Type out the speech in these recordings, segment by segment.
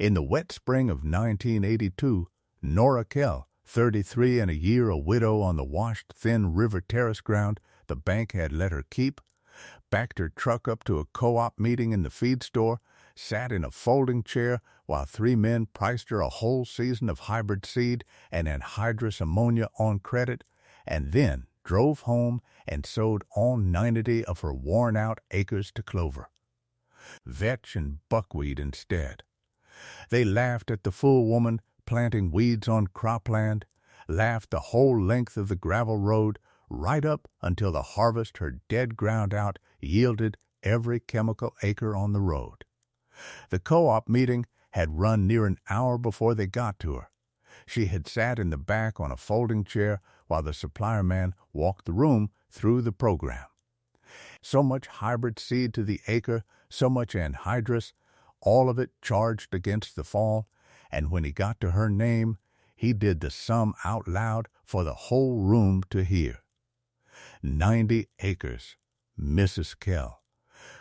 In the wet spring of 1982, Nora Kell, 33 and a year a widow on the washed, thin river terrace ground the bank had let her keep, backed her truck up to a co-op meeting in the feed store, sat in a folding chair while three men priced her a whole season of hybrid seed and anhydrous ammonia on credit, and then drove home and sold all 90 of her worn-out acres to Clover. Vetch and buckwheat instead. They laughed at the fool woman planting weeds on cropland, laughed the whole length of the gravel road, right up until the harvest her dead ground out yielded every chemical acre on the road. The co-op meeting had run near an hour before they got to her. She had sat in the back on a folding chair while the supplier man walked the room through the program. So much hybrid seed to the acre, so much anhydrous, all of it charged against the fall, and when he got to her name, he did the sum out loud for the whole room to hear. 90 acres, Mrs. Kell.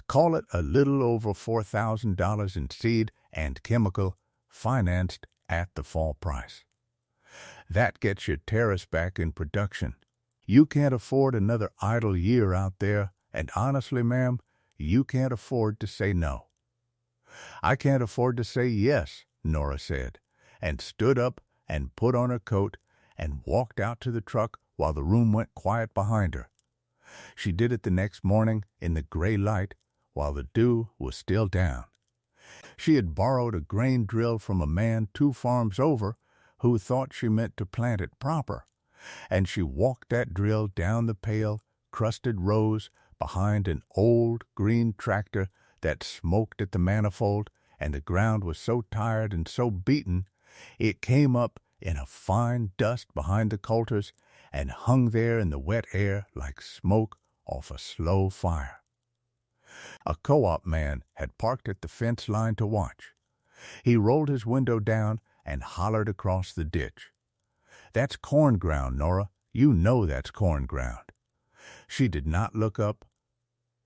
Call it a little over $4,000 in seed and chemical, financed at the fall price. That gets your terrace back in production. You can't afford another idle year out there, and honestly, ma'am, you can't afford to say no. I can't afford to say yes, Nora said, and stood up and put on her coat and walked out to the truck while the room went quiet behind her. She did it the next morning in the gray light while the dew was still down. She had borrowed a grain drill from a man 2 farms over who thought she meant to plant it proper, and she walked that drill down the pale, crusted rows behind an old green tractor that smoked at the manifold, and the ground was so tired and so beaten, it came up in a fine dust behind the coulters and hung there in the wet air like smoke off a slow fire. A co-op man had parked at the fence line to watch. He rolled his window down and hollered across the ditch. "That's corn ground, Nora. You know that's corn ground." She did not look up.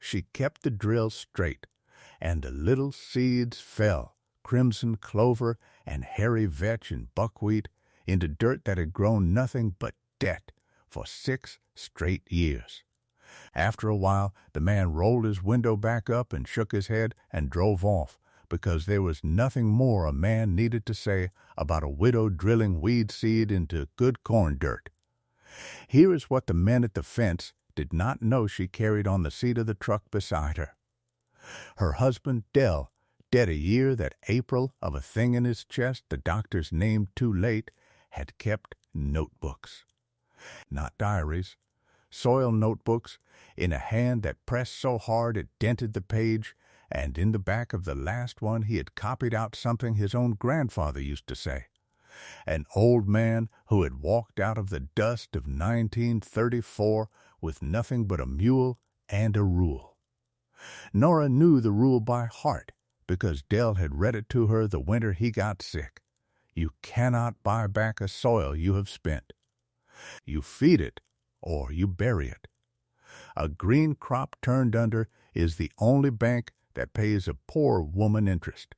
She kept the drill straight, and the little seeds fell, crimson clover and hairy vetch and buckwheat, into dirt that had grown nothing but debt for 6 straight years. After a while, the man rolled his window back up and shook his head and drove off, because there was nothing more a man needed to say about a widow drilling weed seed into good corn dirt. Here is what the men at the fence did not know she carried on the seat of the truck beside her. Her husband, Dell, dead a year that April of a thing in his chest the doctors named too late, had kept notebooks. Not diaries, soil notebooks, in a hand that pressed so hard it dented the page, and in the back of the last one he had copied out something his own grandfather used to say. An old man who had walked out of the dust of 1934 with nothing but a mule and a rule. Nora knew the rule by heart because Dell had read it to her the winter he got sick. You cannot buy back a soil you have spent. You feed it or you bury it. A green crop turned under is the only bank that pays a poor woman interest.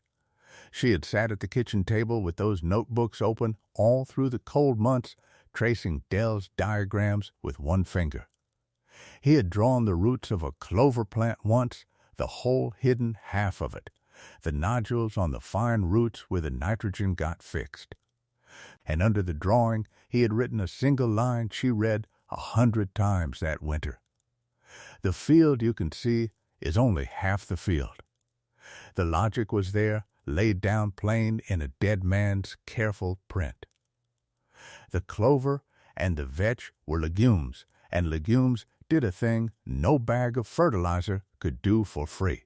She had sat at the kitchen table with those notebooks open all through the cold months, tracing Dell's diagrams with one finger. He had drawn the roots of a clover plant once, the whole hidden half of it, the nodules on the fine roots where the nitrogen got fixed. And under the drawing he had written a single line she read 100 times that winter. The field you can see is only half the field. The logic was there, laid down plain in a dead man's careful print. The clover and the vetch were legumes, and legumes did a thing no bag of fertilizer could do for free.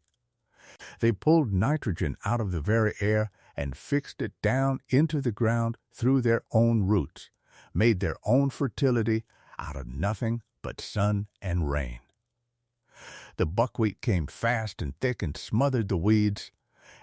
They pulled nitrogen out of the very air and fixed it down into the ground through their own roots, made their own fertility out of nothing but sun and rain. The buckwheat came fast and thick and smothered the weeds,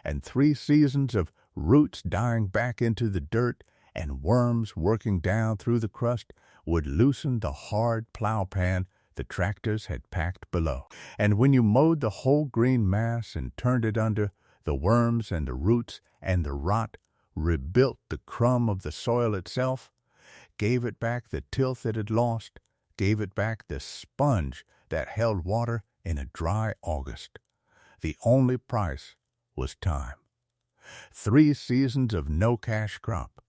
and 3 seasons of roots dying back into the dirt and worms working down through the crust would loosen the hard plow pan the tractors had packed below. And when you mowed the whole green mass and turned it under, The worms and the roots and the rot rebuilt the crumb of the soil itself, gave it back the tilth it had lost, gave it back the sponge that held water in a dry August. The only price was time. 3 seasons of no cash crop.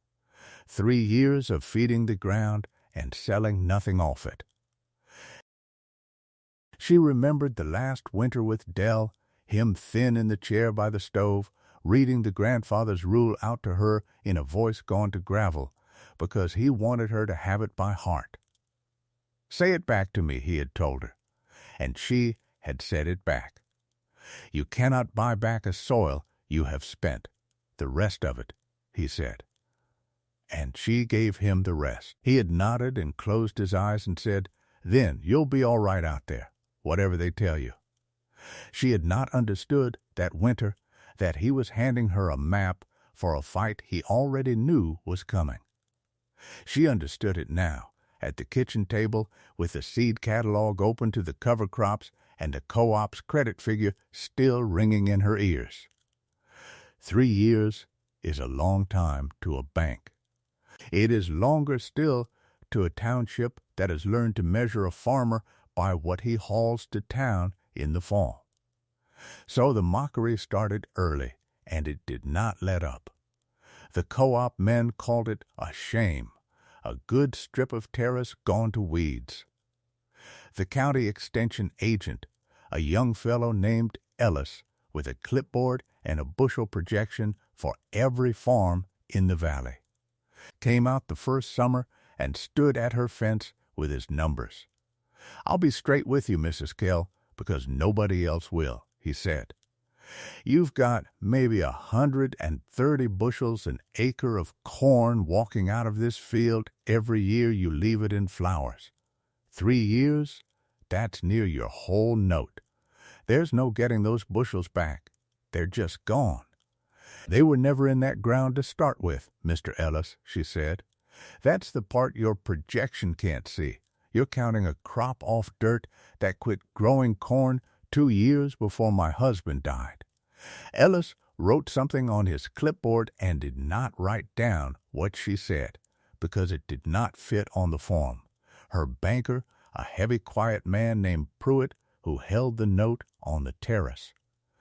3 years of feeding the ground and selling nothing off it. She remembered the last winter with Dell, him thin in the chair by the stove, reading the grandfather's rule out to her in a voice gone to gravel, because he wanted her to have it by heart. "Say it back to me," he had told her, and she had said it back. "You cannot buy back a soil you have spent, the rest of it," he said. And she gave him the rest. He had nodded and closed his eyes and said, "Then you'll be all right out there, whatever they tell you." She had not understood that winter that he was handing her a map for a fight he already knew was coming. She understood it now, at the kitchen table with the seed catalog open to the cover crops and the co-op's credit figure still ringing in her ears. 3 years is a long time to a bank. It is longer still to a township that has learned to measure a farmer by what he hauls to town in the fall. So the mockery started early, and it did not let up. The co-op men called it a shame, a good strip of terrace gone to weeds. The county extension agent, a young fellow named Ellis, with a clipboard and a bushel projection for every farm in the valley, came out the first summer and stood at her fence with his numbers. "I'll be straight with you, Mrs. Kell, because nobody else will," he said. "You've got maybe 130 bushels an acre of corn walking out of this field every year you leave it in flowers. 3 years, that's near your whole note. There's no getting those bushels back. They're just gone." "They were never in that ground to start with, Mr. Ellis," she said. "That's the part your projection can't see. You're counting a crop off dirt that quit growing corn 2 years before my husband died." Ellis wrote something on his clipboard and did not write down what she said, because it did not fit on the form. Her banker, a heavy, quiet man named Pruitt, who held the note on the terrace,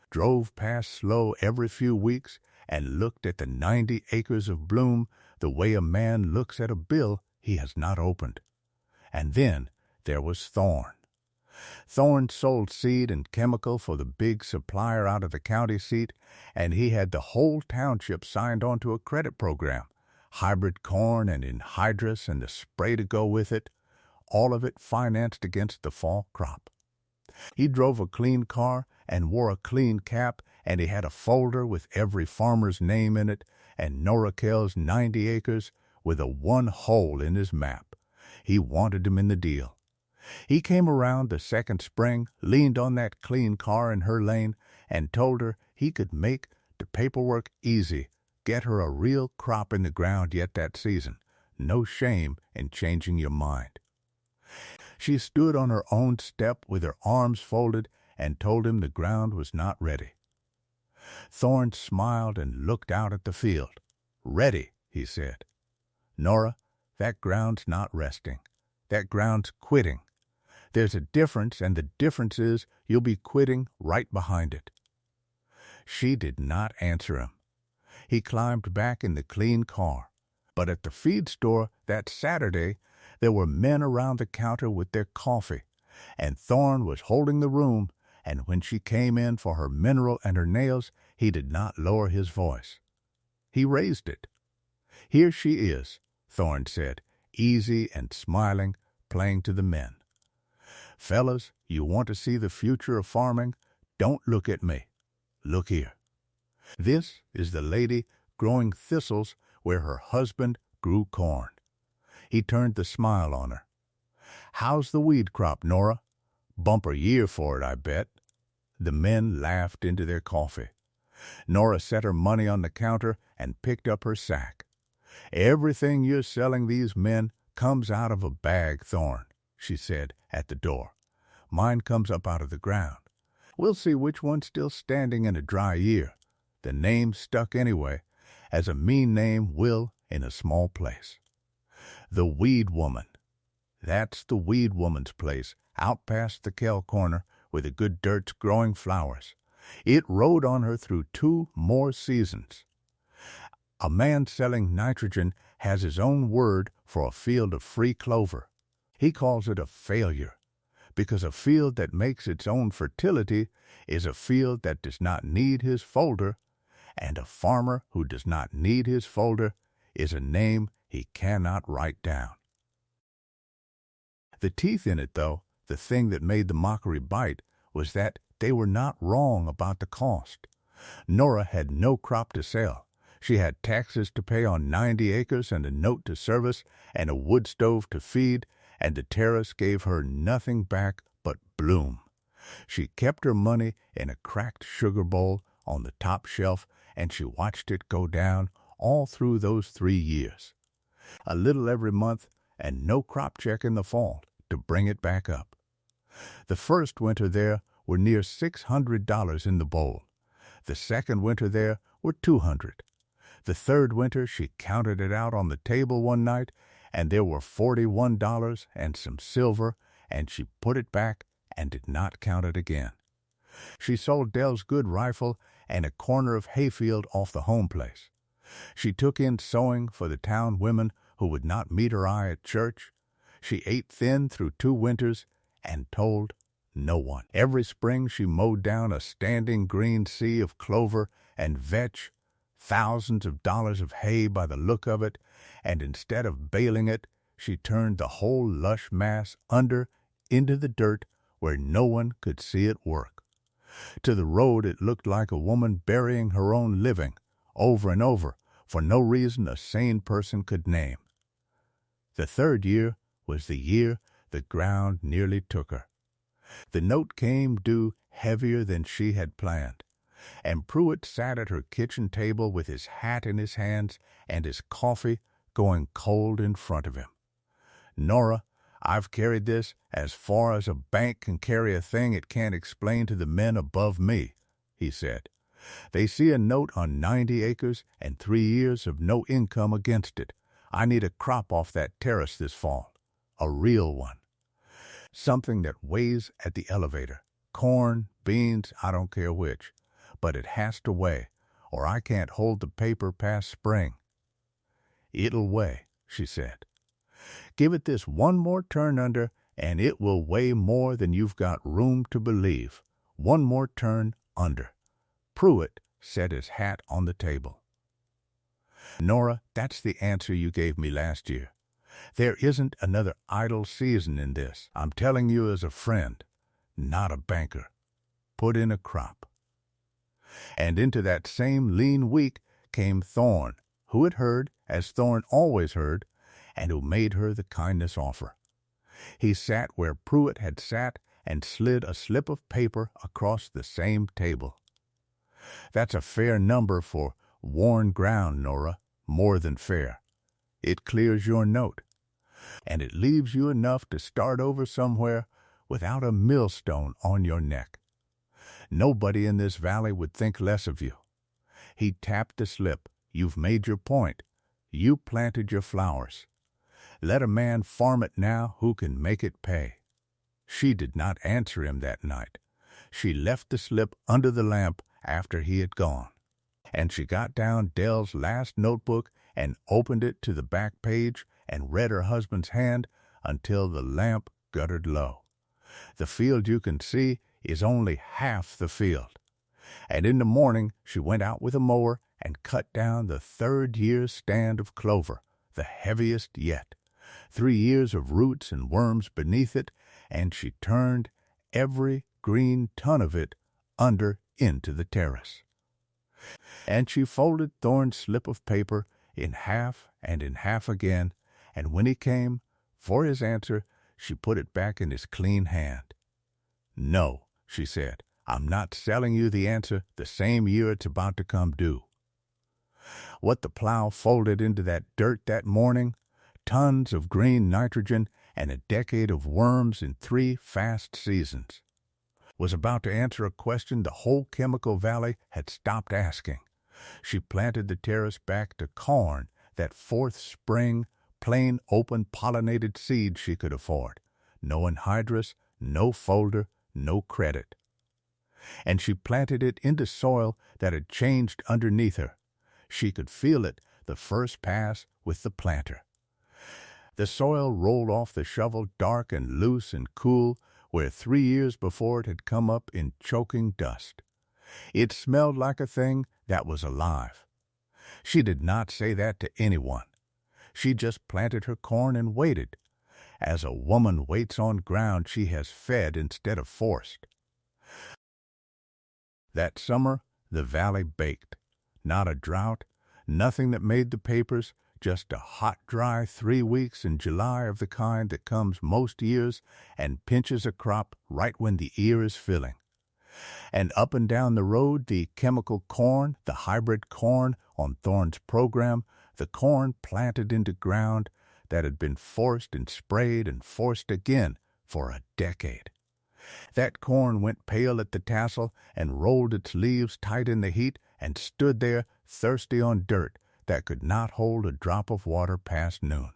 drove past slow every few weeks and looked at the 90 acres of bloom the way a man looks at a bill he has not opened. And then there was Thorne. Thorne sold seed and chemical for the big supplier out of the county seat, and he had the whole township signed on to a credit program, hybrid corn and anhydrous and the spray to go with it, all of it financed against the fall crop. He drove a clean car and wore a clean cap, and he had a folder with every farmer's name in it and Nora Kell's 90 acres with a 1 hole in his map. He wanted him in the deal. He came around the second spring, leaned on that clean car in her lane, and told her he could make the paperwork easy, get her a real crop in the ground yet that season. No shame in changing your mind. She stood on her own step with her arms folded and told him the ground was not ready. Thorne smiled and looked out at the field. "Ready," he said. "Nora, that ground's not resting. That ground's quitting. There's a difference, and the difference is you'll be quitting right behind it." She did not answer him. He climbed back in the clean car. But at the feed store that Saturday, there were men around the counter with their coffee, and Thorne was holding the room, and when she came in for her mineral and her nails, he did not lower his voice. He raised it. "Here she is," Thorne said, easy and smiling, playing to the men. "Fellas, you want to see the future of farming? Don't look at me. Look here. This is the lady growing thistles where her husband grew corn." He turned the smile on her. "How's the weed crop, Nora? Bumper year for it, I bet." The men laughed into their coffee. Nora set her money on the counter and picked up her sack. "Everything you're selling these men comes out of a bag, Thorne," she said at the door. "Mine comes up out of the ground. We'll see which one's still standing in a dry year. the name stuck anyway, as a mean name will in a small place. The Weed Woman. That's the Weed Woman's place, out past the Kell corner, where the good dirt's growing flowers. It rode on her through 2 more seasons. A man selling nitrogen has his own word for a field of free clover. He calls it a failure, because a field that makes its own fertility is a field that does not need his folder, and a farmer who does not need his folder is a name he cannot write down. The teeth in it, though, the thing that made the mockery bite, was that they were not wrong about the cost. Nora had no crop to sell. She had taxes to pay on 90 acres and a note to service and a wood stove to feed, and the terrace gave her nothing back but bloom. She kept her money in a cracked sugar bowl on the top shelf, and she watched it go down all through those 3 years. A little every month, and no crop check in the fall to bring it back up. The first winter there were near $600 in the bowl. The second winter there were $200. The third winter she counted it out on the table one night, and there were $41 and some silver, and she put it back and did not count it again. She sold Dell's good rifle and a corner of hayfield off the home place. She took in sewing for the town women who would not meet her eye at church. She ate thin through 2 winters and told no one. Every spring she mowed down a standing green sea of clover and vetch, thousands of dollars of hay by the look of it, and instead of baling it, she turned the whole lush mass under into the dirt where no one could see it work. To the road it looked like a woman burying her own living, over and over, for no reason a sane person could name. The third year was the year the ground nearly took her. The note came due heavier than she had planned, and Pruitt sat at her kitchen table with his hat in his hands and his coffee going cold in front of him. "Nora, I've carried this as far as a bank can carry a thing it can't explain to the men above me," he said. "They see a note on 90 acres and 3 years of no income against it. I need a crop off that terrace this fall. A real one. Something that weighs at the elevator. Corn, beans, I don't care which. But it has to weigh, or I can't hold the paper past spring." "It'll weigh," she said. "Give it this one more turn under, and it will weigh more than you've got room to believe. One more turn under." Pruitt set his hat on the table. "Nora, that's the answer you gave me last year. There isn't another idle season in this. I'm telling you as a friend, not a banker. Put in a crop." And into that same lean week came Thorne, who had heard, as Thorne always heard, and who made her the kindness offer. He sat where Pruitt had sat and slid a slip of paper across the same table. "That's a fair number for worn ground, Nora, more than fair. It clears your note, and it leaves you enough to start over somewhere without a millstone on your neck. Nobody in this valley would think less of you." He tapped the slip. "You've made your point. You planted your flowers. Let a man farm it now who can make it pay." She did not answer him that night. She left the slip under the lamp after he had gone, and she got down Dell's last notebook and opened it to the back page and read her husband's hand until the lamp guttered low. The field you can see is only half the field. And in the morning she went out with a mower and cut down the 3rd year's stand of clover, the heaviest yet. 3 years of roots and worms beneath it, and she turned every green ton of it under into the terrace. And she folded Thorne's slip of paper in half and in half again, and when he came for his answer, she put it back in his clean hand. "No," she said, "I'm not selling you the answer the same year it's about to come due." What the plow folded into that dirt that morning, tons of green nitrogen and a decade of worms in 3 fast seasons, was about to answer a question the whole Chemical Valley had stopped asking. She planted the terrace back to corn, that fourth spring, plain, open, pollinated seed she could afford. No anhydrous, no folder, no credit. And she planted it into soil that had changed underneath her. She could feel it the first pass with the planter. The soil rolled off the shovel dark and loose and cool, where 3 years before it had come up in choking dust. It smelled like a thing that was alive. She did not say that to anyone. She just planted her corn and waited, as a woman waits on ground she has fed instead of forced. That summer, the valley baked. Not a drought, nothing that made the papers, just a hot, dry 3 weeks in July of the kind that comes most years and pinches a crop right when the ear is filling. And up and down the road, the chemical corn, the hybrid corn on Thorne's program, the corn planted into ground that had been forced and sprayed and forced again for a decade. That corn went pale at the tassel and rolled its leaves tight in the heat and stood there thirsty on dirt that could not hold a drop of water past noon.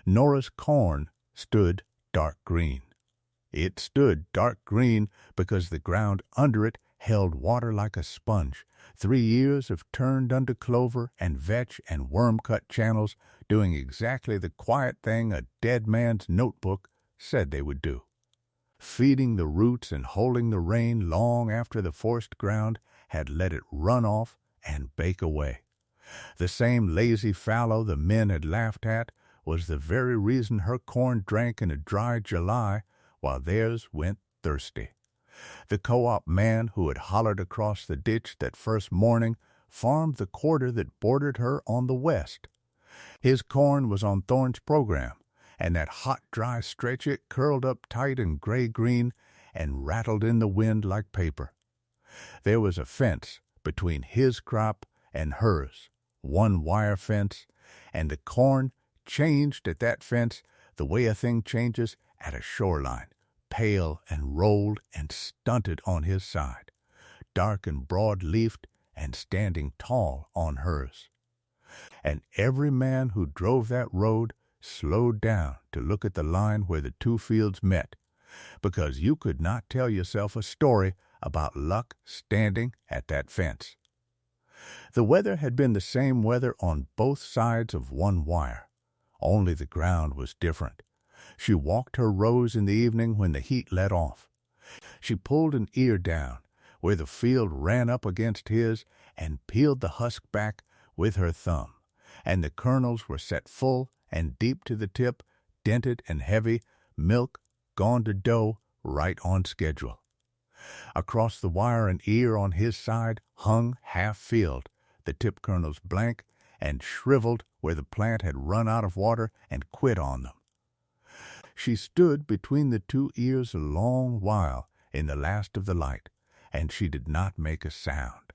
Nora's corn stood dark green. It stood dark green because the ground under it held water like a sponge. 3 years of turned under clover and vetch and worm-cut channels doing exactly the quiet thing a dead man's notebook said they would do. Feeding the roots and holding the rain long after the forced ground had let it run off and bake away. The same lazy fallow the men had laughed at was the very reason her corn drank in a dry July while theirs went thirsty. The co-op man who had hollered across the ditch that first morning farmed the quarter that bordered her on the west. His corn was on Thorne's program, and that hot, dry stretch it curled up tight and gray-green and rattled in the wind like paper. There was a fence between his crop and hers, one wire fence, and the corn changed at that fence the way a thing changes at a shoreline, pale and rolled and stunted on his side, dark and broad-leafed and standing tall on hers. And every man who drove that road slowed down to look at the line where the two fields met, because you could not tell yourself a story about luck standing at that fence. The weather had been the same weather on both sides of one wire, only the ground was different. She walked her rows in the evening when the heat let off. She pulled an ear down where the field ran up against his and peeled the husk back with her thumb, and the kernels were set full and deep to the tip, dented and heavy, milk gone to dough right on schedule. Across the wire an ear on his side hung half-filled, the tip kernels blank and shriveled where the plant had run out of water and quit on them. She stood between the two ears a long while in the last of the light, and she did not make a sound,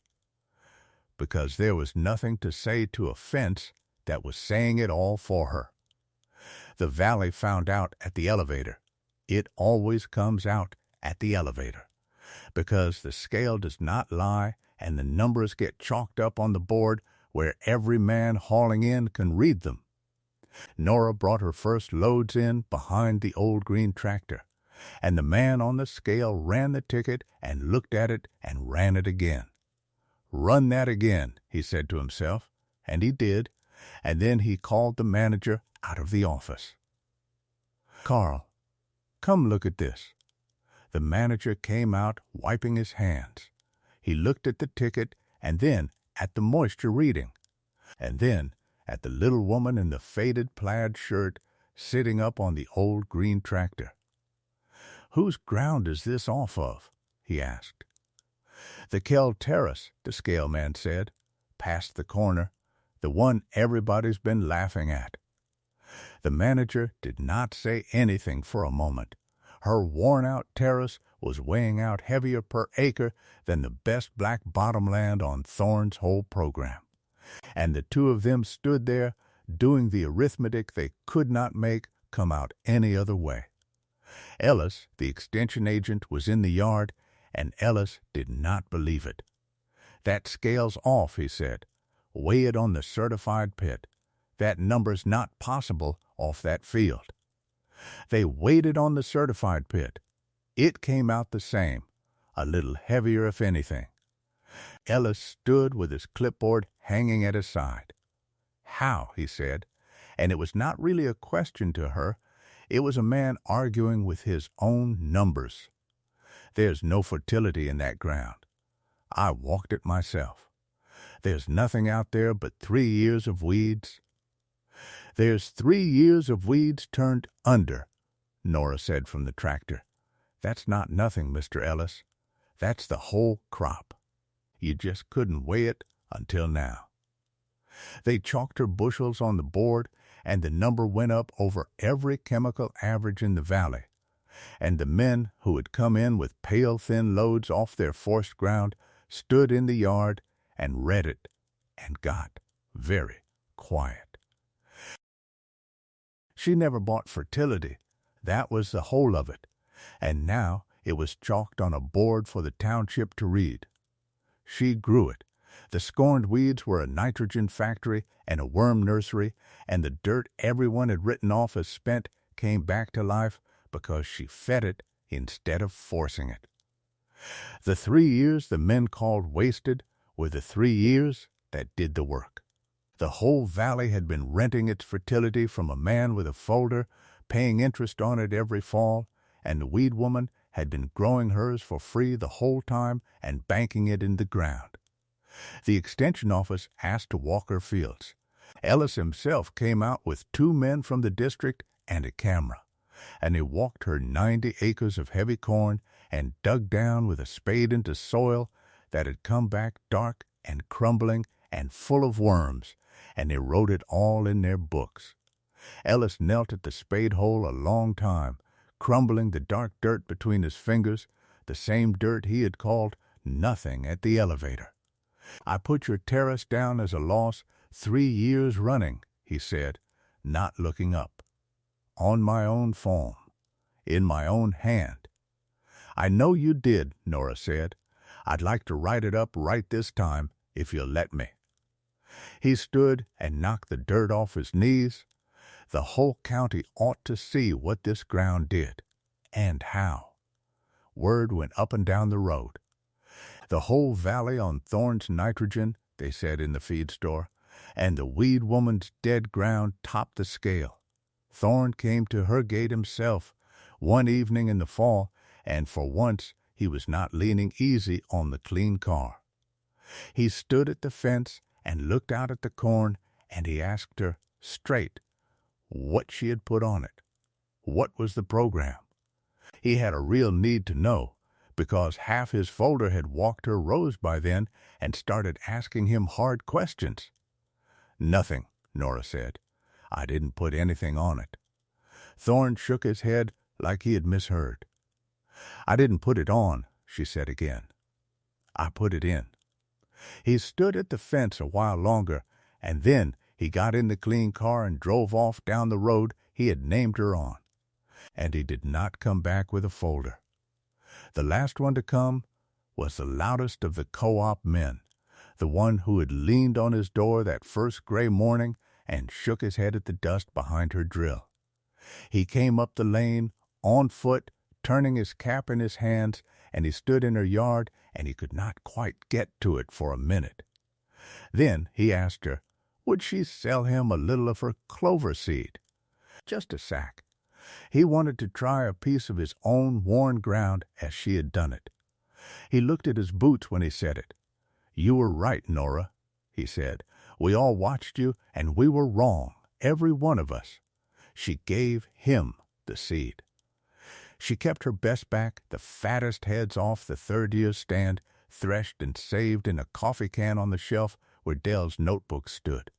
because there was nothing to say to a fence that was saying it all for her. The valley found out at the elevator. It always comes out at the elevator, because the scale does not lie and the numbers get chalked up on the board where every man hauling in can read them. Nora brought her first loads in behind the old green tractor, and the man on the scale ran the ticket and looked at it and ran it again. "Run that again," he said to himself, and he did, and then he called the manager out of the office. "Carl, come look at this." The manager came out wiping his hands. He looked at the ticket and then at the moisture reading, and then at the little woman in the faded plaid shirt sitting up on the old green tractor. "Whose ground is this off of?" he asked. "The Kell Terrace," the scale man said, "past the corner, the one everybody's been laughing at." The manager did not say anything for a moment. Her worn-out terrace was weighing out heavier per acre than the best black bottomland on Thorne's whole program. And the two of them stood there doing the arithmetic they could not make come out any other way. Ellis, the extension agent, was in the yard, and Ellis did not believe it. That scale's off, he said. Weigh it on the certified pit. That number's not possible off that field. They weighed it on the certified pit. It came out the same, a little heavier if anything. Ellis stood with his clipboard hanging at his side. How, he said, and it was not really a question to her. It was a man arguing with his own numbers. There's no fertility in that ground. I walked it myself. There's nothing out there but 3 years of weeds. There's 3 years of weeds turned under, Nora said from the tractor. That's not nothing, Mr. Ellis. That's the whole crop. You just couldn't weigh it until now. They chalked her bushels on the board, and the number went up over every chemical average in the valley. And the men who had come in with pale thin loads off their forced ground stood in the yard and read it and got very quiet. She never bought fertility. That was the whole of it. And now it was chalked on a board for the township to read. She grew it. The scorned weeds were a nitrogen factory and a worm nursery, and the dirt everyone had written off as spent came back to life because she fed it instead of forcing it. The 3 years the men called wasted were the 3 years that did the work. The whole valley had been renting its fertility from a man with a folder, paying interest on it every fall, and the weed woman had been growing hers for free the whole time and banking it in the ground. The extension office asked to walk her fields. Ellis himself came out with 2 men from the district and a camera, and he walked her 90 acres of heavy corn and dug down with a spade into soil that had come back dark and crumbling and full of worms, and they wrote it all in their books. Ellis knelt at the spade hole a long time, crumbling the dark dirt between his fingers, the same dirt he had called nothing at the elevator. I put your terrace down as a loss 3 years running, he said, not looking up. On my own form, in my own hand. I know you did, Nora said. I'd like to write it up right this time, if you'll let me. He stood and knocked the dirt off his knees. The whole county ought to see what this ground did, and how. Word went up and down the road. The whole valley on Thorne's nitrogen, they said in the feed store, and the weed woman's dead ground topped the scale. Thorne came to her gate himself one evening in the fall, and for once he was not leaning easy on the clean car. He stood at the fence and looked out at the corn, and he asked her straight what she had put on it. What was the program? He had a real need to know, because half his folder had walked her rows by then and started asking him hard questions. Nothing, Nora said. I didn't put anything on it. Thorne shook his head like he had misheard. I didn't put it on, she said again. I put it in. He stood at the fence a while longer, and then he got in the clean car and drove off down the road he had named her on. And he did not come back with a folder. The last one to come was the loudest of the co-op men, the one who had leaned on his door that first gray morning and shook his head at the dust behind her drill. He came up the lane, on foot, turning his cap in his hands, and he stood in her yard, and he could not quite get to it for a minute. Then he asked her, would she sell him a little of her clover seed? Just a sack. He wanted to try a piece of his own worn ground as she had done it. He looked at his boots when he said it. You were right, Nora, he said. We all watched you, and we were wrong, every one of us. She gave him the seed. She kept her best back, the fattest heads off the third-year stand, threshed and saved in a coffee can on the shelf where Dell's notebook stood.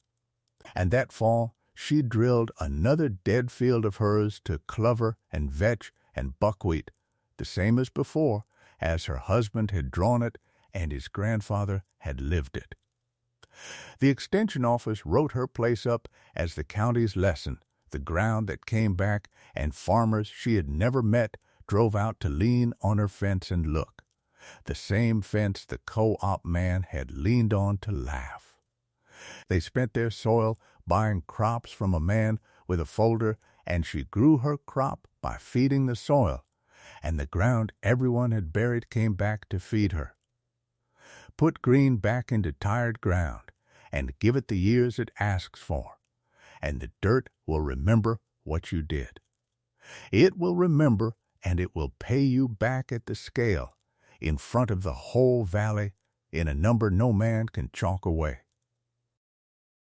And that fall, she drilled another dead field of hers to clover and vetch and buckwheat, the same as before, as her husband had drawn it and his grandfather had lived it. The extension office wrote her place up as the county's lesson, the ground that came back, and farmers she had never met drove out to lean on her fence and look. the same fence the co-op man had leaned on to laugh. They spent their soil buying crops from a man with a folder, and she grew her crop by feeding the soil, and the ground everyone had buried came back to feed her. Put green back into tired ground, and give it the years it asks for, and the dirt will remember what you did. It will remember, and it will pay you back at the scale, in front of the whole valley, in a number no man can chalk away.